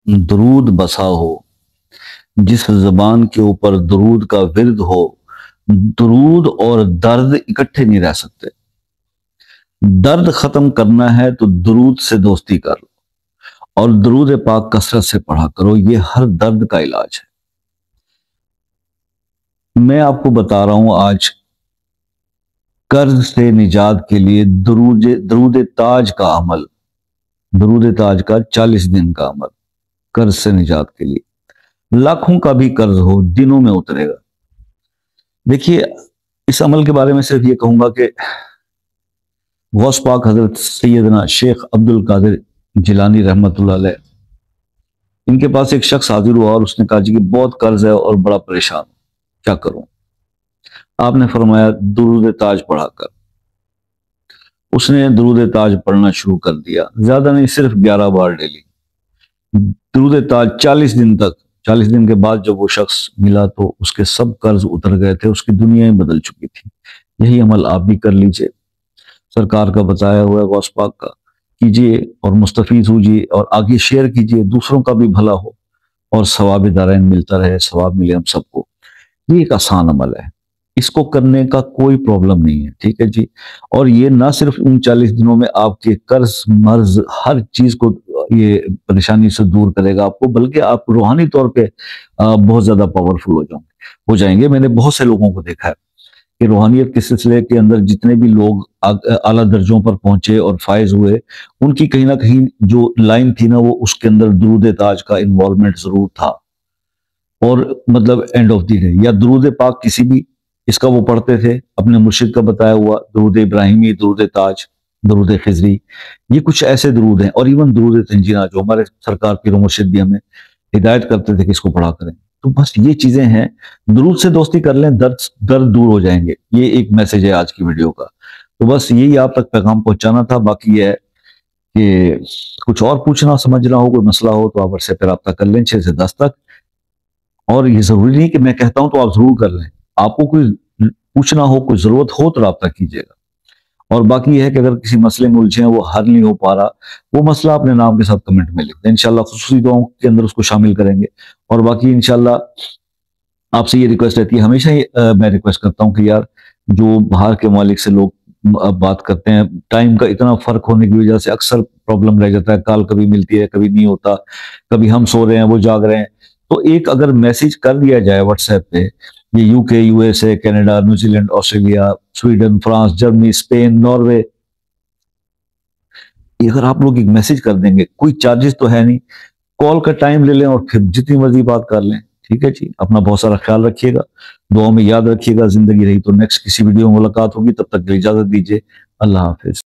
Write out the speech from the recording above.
درود بسا ہو، جس زبان کے اوپر درود کا ورد ہو، درود اور درد اکٹھے نہیں رہ سکتے۔ درد ختم کرنا ہے تو درود سے دوستی کر لو، اور درود پاک کثرت سے پڑھا کرو، یہ ہر درد کا علاج ہے۔ میں آپ کو بتا رہا ہوں آج قرض سے نجات کے لیے درود تاج کا عمل، درود تاج کا 40 دن کا عمل، قرض سے نجات کے لیے۔ لاکھوں کا بھی قرض ہو، دنوں میں اترے گا۔ دیکھیے، اس عمل کے بارے میں صرف یہ کہوں گا کہ غوث پاک حضرت سیدنا شیخ عبد القادر جیلانی رحمۃ اللہ علیہ، ان کے پاس ایک شخص حاضر ہوا اور اس نے کہا جی کہ بہت قرض ہے اور بڑا پریشان ہوں، کیا کروں؟ آپ نے فرمایا درود تاج پڑھا کر۔ اس نے درود تاج پڑھنا شروع کر دیا، زیادہ نہیں، صرف 11 بار ڈیلی درود تاج 40 دن تک۔ 40 دن کے بعد جب وہ شخص ملا تو اس کے سب قرض اتر گئے تھے، اس کی دنیا ہی بدل چکی تھی۔ یہی عمل آپ بھی کر لیجئے، سرکار کا بتایا ہوا ہے غوث پاک کا، کیجئے اور مستفید ہوجئے اور آگے شیئر کیجئے، دوسروں کا بھی بھلا ہو اور ثواب دارین ملتا رہے، ثواب ملے ہم سب کو۔ یہ ایک آسان عمل ہے، اس کو کرنے کا کوئی پرابلم نہیں ہے، ٹھیک ہے جی۔ اور یہ نہ صرف ان 40 دنوں میں آپ کے قرض، مرض، ہر چیز کو یہ پریشانی سے دور کرے گا آپ کو، بلکہ آپ روحانی طور پہ بہت زیادہ پاورفل ہو جائیں گے۔ میں نے بہت سے لوگوں کو دیکھا ہے کہ روحانیت کے سلسلے کے اندر جتنے بھی لوگ اعلیٰ درجوں پر پہنچے اور فائز ہوئے، ان کی کہیں نہ کہیں جو لائن تھی نا، وہ اس کے اندر درود تاج کا انوالومنٹ ضرور تھا۔ اور مطلب اینڈ آف دی ڈے، یا درود پاک کسی بھی اس کا وہ پڑھتے تھے، اپنے مرشد کا بتایا ہوا درود ابراہیمی، درود تاج، درود خضری، یہ کچھ ایسے درود ہیں، اور ایون درود تنجینہ جو ہمارے سرکار پیر و مرشد بھی ہمیں ہدایت کرتے تھے کہ اس کو پڑھا کریں۔ تو بس یہ چیزیں ہیں، درود سے دوستی کر لیں، درد دور ہو جائیں گے۔ یہ ایک میسج ہے آج کی ویڈیو کا، تو بس یہی آپ تک پیغام پہنچانا تھا۔ باقی یہ ہے کہ کچھ اور پوچھنا سمجھنا ہو، کوئی مسئلہ ہو تو آپ سے پھر رابطہ کر لیں 6 سے 10 تک۔ اور یہ ضروری نہیں کہ میں کہتا ہوں تو آپ ضرور کر لیں، آپ کو کوئی پوچھنا ہو، کوئی ضرورت ہو تو رابطہ کیجیے گا۔ اور باقی یہ ہے کہ اگر کسی مسئلے میں الجھے ہیں، وہ حل نہیں ہو پا رہا، وہ مسئلہ اپنے نام کے ساتھ کمنٹ میں لکھ دیں، انشاءاللہ خصوصی دعاؤں کے اندر اس کو شامل کریں گے۔ اور باقی انشاءاللہ آپ سے یہ ریکویسٹ رہتی ہے، ہمیشہ میں ریکویسٹ کرتا ہوں کہ یار جو باہر کے ممالک سے لوگ بات کرتے ہیں، ٹائم کا اتنا فرق ہونے کی وجہ سے اکثر پرابلم رہ جاتا ہے، کال کبھی ملتی ہے کبھی نہیں ہوتا، کبھی ہم سو رہے ہیں وہ جاگ رہے ہیں۔ تو ایک اگر میسج کر دیا جائے واٹس ایپ پہ، یہ U K, U S A, Canada, New Zealand, Australia, Sweden, France, Germany, Spain, Norway, اگر آپ لوگ ایک میسج کر دیں گے، کوئی چارجز تو ہے نہیں، کال کا ٹائم لے لیں اور پھر جتنی مرضی بات کر لیں، ٹھیک ہے جی۔ اپنا بہت سارا خیال رکھیے گا، دعاؤں میں یاد رکھیے گا۔ زندگی رہی تو نیکسٹ کسی ویڈیو میں ملاقات ہوگی، تب تک کے لیے اجازت دیجیے، اللہ حافظ۔